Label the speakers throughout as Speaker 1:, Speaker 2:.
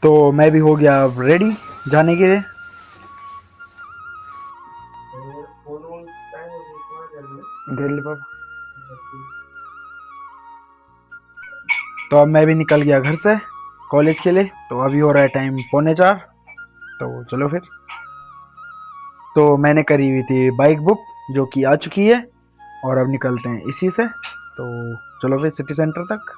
Speaker 1: तो मैं भी हो गया अब रेडी जाने के लिए। दिल्ली पापा। तो अब मैं भी निकल गया घर से कॉलेज के लिए। तो अभी हो रहा है टाइम 3:45। तो चलो फिर। तो मैंने करी हुई थी बाइक बुक जो कि आ चुकी है और अब निकलते हैं इसी से। तो चलो फिर सिटी सेंटर तक।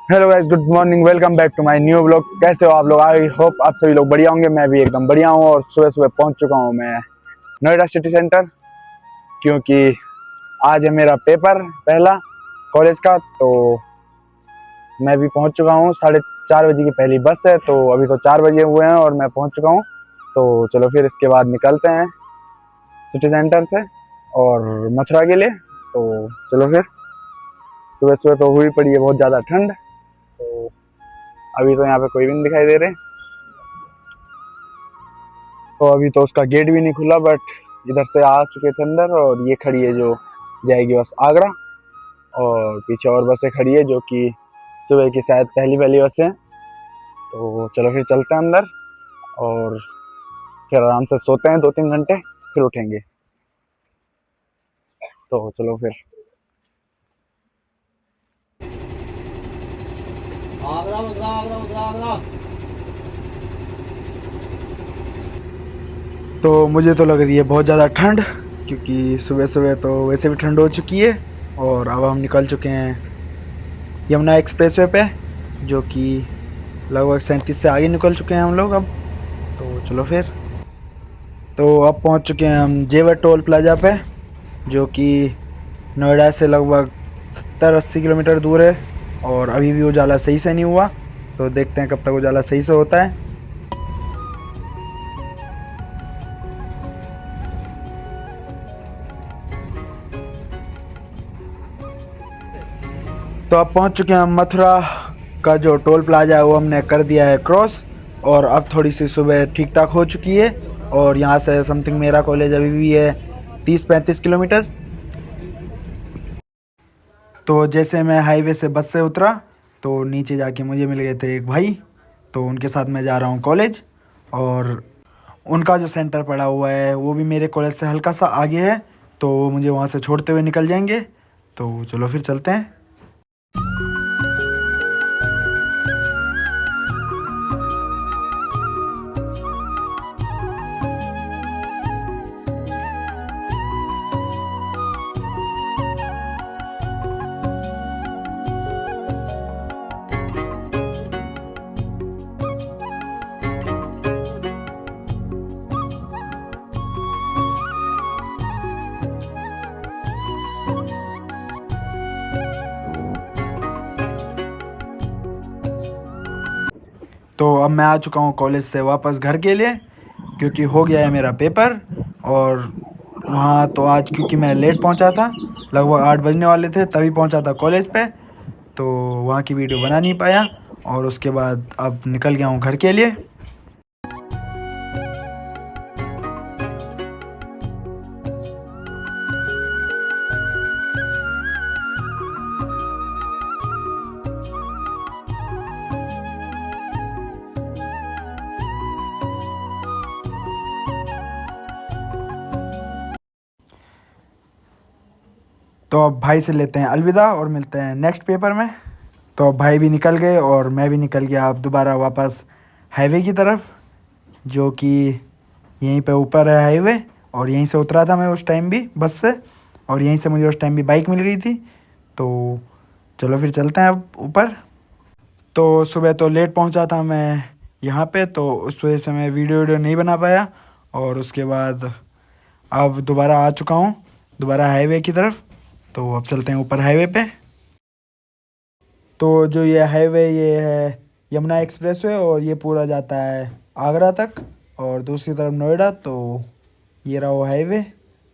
Speaker 1: Hello guys, good morning, welcome back to my new blog. कैसे हो आप लोग? आई होप आप सभी लोग बढ़िया होंगे। मैं भी एकदम बढ़िया हूँ और सुबह सुबह पहुँच चुका हूँ मैं नोएडा सिटी सेंटर, क्योंकि आज है मेरा पेपर पहला कॉलेज का। तो मैं भी पहुँच चुका हूँ। 4:30 बजे की पहली बस है, तो अभी तो 4 बजे हुए हैं और मैं पहुँच चुका हूँ। तो चलो फिर इसके बाद निकलते हैं सिटी सेंटर से और मथुरा के लिए। तो चलो फिर। सुबह सुबह तो हुई पड़ी है बहुत ज़्यादा ठंड। तो अभी तो यहाँ पे कोई भी नहीं दिखाई दे रहे। तो अभी तो उसका गेट भी नहीं खुला, बट इधर से आ चुके थे अंदर। और ये खड़ी है जो जाएगी बस आगरा, और पीछे और बसें खड़ी है जो कि सुबह की शायद पहली पहली बसें हैं। तो चलो फिर चलते हैं अंदर और फिर आराम से सोते हैं 2-3 घंटे, फिर उठेंगे। तो चलो फिर।
Speaker 2: आगरा आगरा आगरा आगरा आगरा।
Speaker 1: तो मुझे तो लग रही है बहुत ज़्यादा ठंड, क्योंकि सुबह सुबह तो वैसे भी ठंड हो चुकी है। और अब हम निकल चुके हैं यमुना एक्सप्रेसवे पे, जो कि लगभग 37 से आगे निकल चुके हैं हम लोग अब। तो चलो फिर। तो अब पहुंच चुके हैं हम जेवर टोल प्लाजा पे, जो कि नोएडा से लगभग 70-80 किलोमीटर दूर है। और अभी भी उजाला सही से नहीं हुआ, तो देखते हैं कब तक उजाला सही से होता है। तो अब पहुंच चुके हैं हम मथुरा का जो टोल प्लाजा है वो हमने कर दिया है क्रॉस। और अब थोड़ी सी सुबह ठीक ठाक हो चुकी है। और यहाँ से समथिंग मेरा कॉलेज अभी भी है 30-35 किलोमीटर। तो जैसे मैं हाईवे से बस से उतरा, तो नीचे जाके मुझे मिल गए थे एक भाई। तो उनके साथ मैं जा रहा हूँ कॉलेज। और उनका जो सेंटर पड़ा हुआ है वो भी मेरे कॉलेज से हल्का सा आगे है, तो वो मुझे वहाँ से छोड़ते हुए निकल जाएंगे। तो चलो फिर चलते हैं। तो अब मैं आ चुका हूँ कॉलेज से वापस घर के लिए, क्योंकि हो गया है मेरा पेपर। और वहाँ तो आज क्योंकि मैं लेट पहुँचा था, लगभग 8 बजने वाले थे तभी पहुँचा था कॉलेज पे, तो वहाँ की वीडियो बना नहीं पाया। और उसके बाद अब निकल गया हूँ घर के लिए। तो अब भाई से लेते हैं अलविदा और मिलते हैं नेक्स्ट पेपर में। तो अब भाई भी निकल गए और मैं भी निकल गया अब दोबारा वापस हाईवे की तरफ, जो कि यहीं पे ऊपर है हाईवे। और यहीं से उतरा था मैं उस टाइम भी बस से, और यहीं से मुझे उस टाइम भी बाइक मिल गई थी। तो चलो फिर चलते हैं अब ऊपर। तो सुबह तो लेट पहुंचा था मैं यहाँ पे, तो उस वजह से मैं वीडियो नहीं बना पाया। और उसके बाद अब दोबारा आ चुका हूँ दोबारा हाईवे की तरफ। तो अब चलते हैं ऊपर हाईवे पे। तो जो ये हाईवे ये है यमुना एक्सप्रेसवे, और ये पूरा जाता है आगरा तक और दूसरी तरफ नोएडा। तो ये रहा वो हाईवे,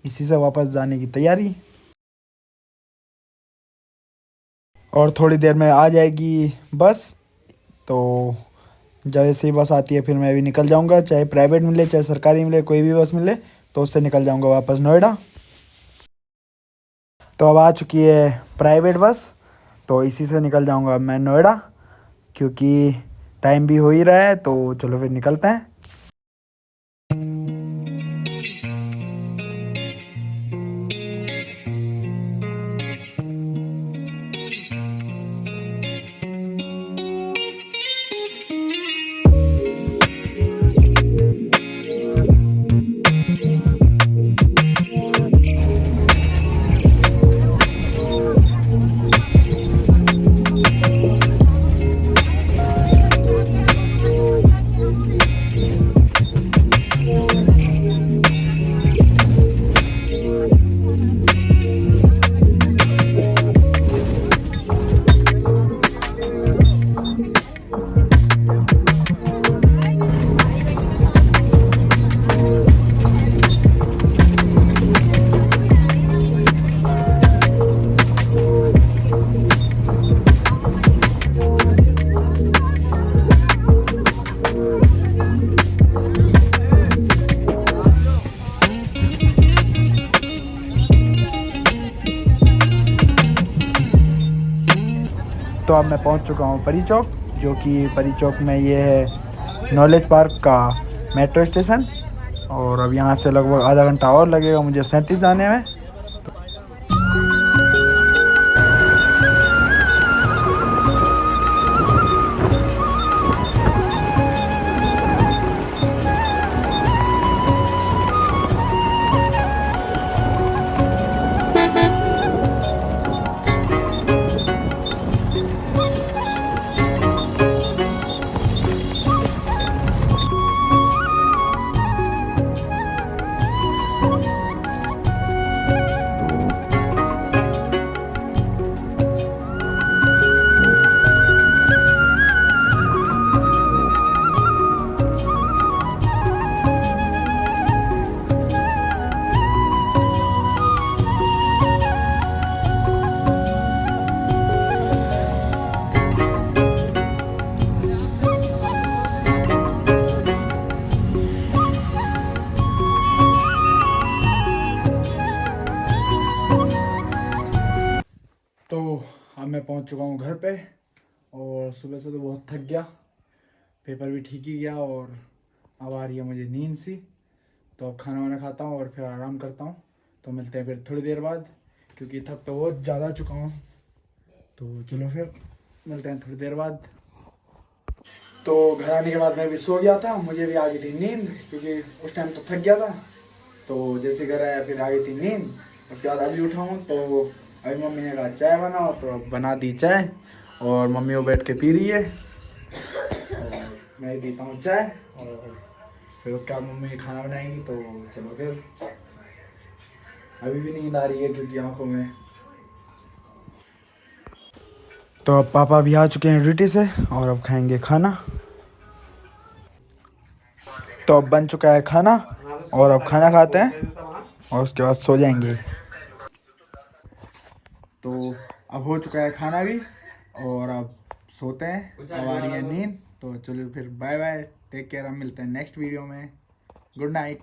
Speaker 1: इसी से वापस जाने की तैयारी। और थोड़ी देर में आ जाएगी बस। तो जैसे ही बस आती है फिर मैं भी निकल जाऊंगा, चाहे प्राइवेट मिले चाहे सरकारी मिले, कोई भी बस मिले तो उससे निकल जाऊंगा वापस नोएडा। तो अब आ चुकी है प्राइवेट बस, तो इसी से निकल जाऊंगा अब मैं नोएडा, क्योंकि टाइम भी हो ही रहा है। तो चलो फिर निकलते हैं। तो अब मैं पहुंच चुका हूं परी चौक, जो कि परी चौक में ये है नॉलेज पार्क का मेट्रो स्टेशन। और अब यहाँ से लगभग आधा घंटा और लगेगा मुझे 37 जाने में। तो अब मैं पहुंच चुका हूं घर पे, और सुबह से तो बहुत थक गया, पेपर भी ठीक ही गया, और अब आ रही है मुझे नींद सी। तो अब खाना वाना खाता हूँ और फिर आराम करता हूँ। तो मिलते हैं फिर थोड़ी देर बाद, क्योंकि थक तो बहुत ज़्यादा चुका हूँ। तो चलो फिर मिलते हैं थोड़ी देर बाद। तो घर आने के बाद मैं भी सो गया था, मुझे भी आ गई थी नींद, क्योंकि उस टाइम तो थक गया था। तो जैसे घर आया फिर आ गई थी नींद। उसके बाद अभी उठा हूँ, तो अभी मम्मी ने कहा चाय बनाओ, तो अब बना दी चाय, और मम्मी वो बैठ के पी रही है, और मैं भी पीता हूँ चाय। और फिर उसके बाद मम्मी खाना बनाएंगी। तो चलो फिर, अभी भी नींद आ रही है क्योंकि आंखों में। तो अब पापा भी आ चुके हैं ड्यूटी से, और अब खाएंगे खाना। तो अब बन चुका है खाना, और अब खाना खाते हैं, और उसके बाद सो जाएंगे। तो अब हो चुका है खाना भी, और अब सोते हैं, अब आ रही है नींद। तो चलो फिर बाय बाय, टेक केयर, हम मिलते हैं नेक्स्ट वीडियो में। Good night.